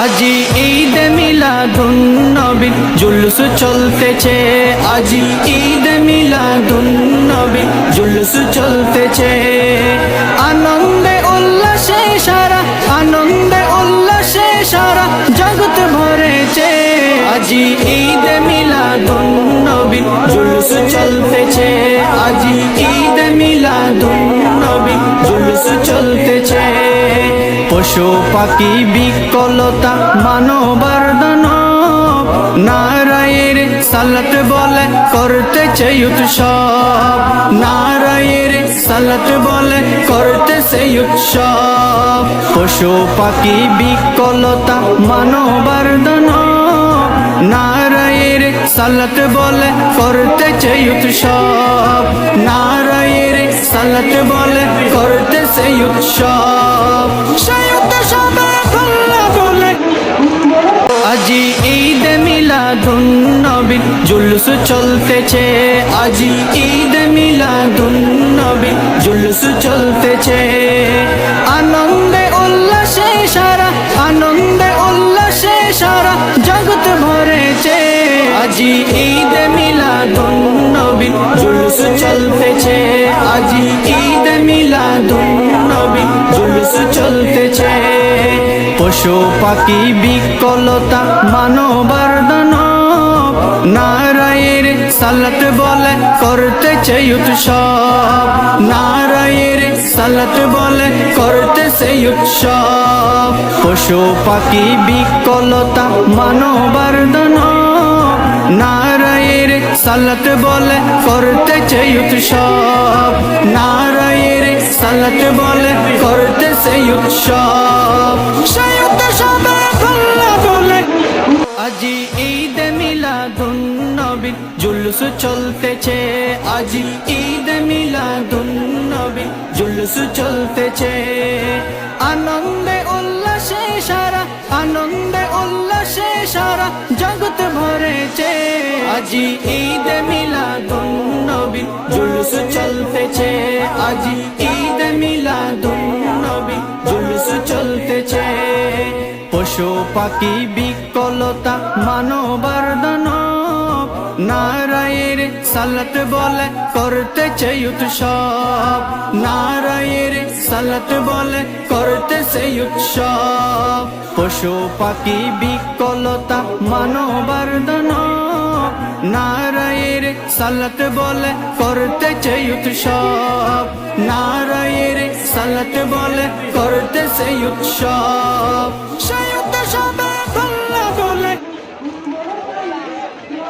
আজি ঈদ মিলাদুন নবী জুলুস চলতেছে, আজি ঈদ মিলাদুন নবী জুলুস চলতেছে। আনন্দে উল্লাসে সারা, আনন্দে উল্লাসে সারা জগৎ ভরেছে। আজি ঈদ মিলাদুন নবী জুলুস চলতেছে, আজি ঈদ মিলাদুন নবী জুলুস চলতেছে। পশু পাখি বিকলতা মানবার দানব, নারায়ের সালাত বলে করতেছে উৎসব, নারায়ের সালাত বলে করতেছে উৎসব। পশু পাখি বিকলতা মানবার দানব, নারায়ের সালাত বলে করতেছে উৎসব, নারায়ের সালাত বলে করতেছে উৎসব। আজি ঈদ মিলাদুন নবী জুলুস চলতেছে, আজি ঈদ মিলাদুন নবী জুলুস চলতেছে। আনন্দে উল্লাসে সারা, আনন্দে উল্লাসে সারা জগৎ ভরেছে। আজি ঈদ মিলাদুন নবী জুলুস চলতেছে, আজি ঈদ মিলাদুন নবী জুলুস চলতেছে। পশু পাখি বিকলতা মানবার দানব, নারায়ের সালাত বলে করতেছে উৎসব, নারায়ের সালাত বলে করতেছে উৎসব। পশু পাখি বিকলতা মানবার দানব, নারায়ের সালাত বলে করতেছে উৎসব, নারায়ের সালাত বলে করতেছে উৎসব। আজি ঈদ মিলাদুন নবী জুলুস চলতেছে, আজি ঈদ মিলাদুন নবী জুলুস চলতেছে। আনন্দে উল্লাসে সারা, আনন্দে উল্লাসে সারা জগৎ ভরেছে। আজি ঈদ মিলাদুন নবী জুলুস চলতেছে, আজি ঈদ মিলাদুন নবী জুলুস চলতেছে। পশু পাখি বিকলতা মানবার দানব, নারায়ের সালাত বলে করতেছে উৎসব, নারায়ের সালাত বলে করতেছে উৎসব। পশু পাখি বিকলতা মানবার দানব, নারায়ের সালাত বলে করতেছে উৎসব, নারায়ের সালাত বলে করতেছে উৎসব।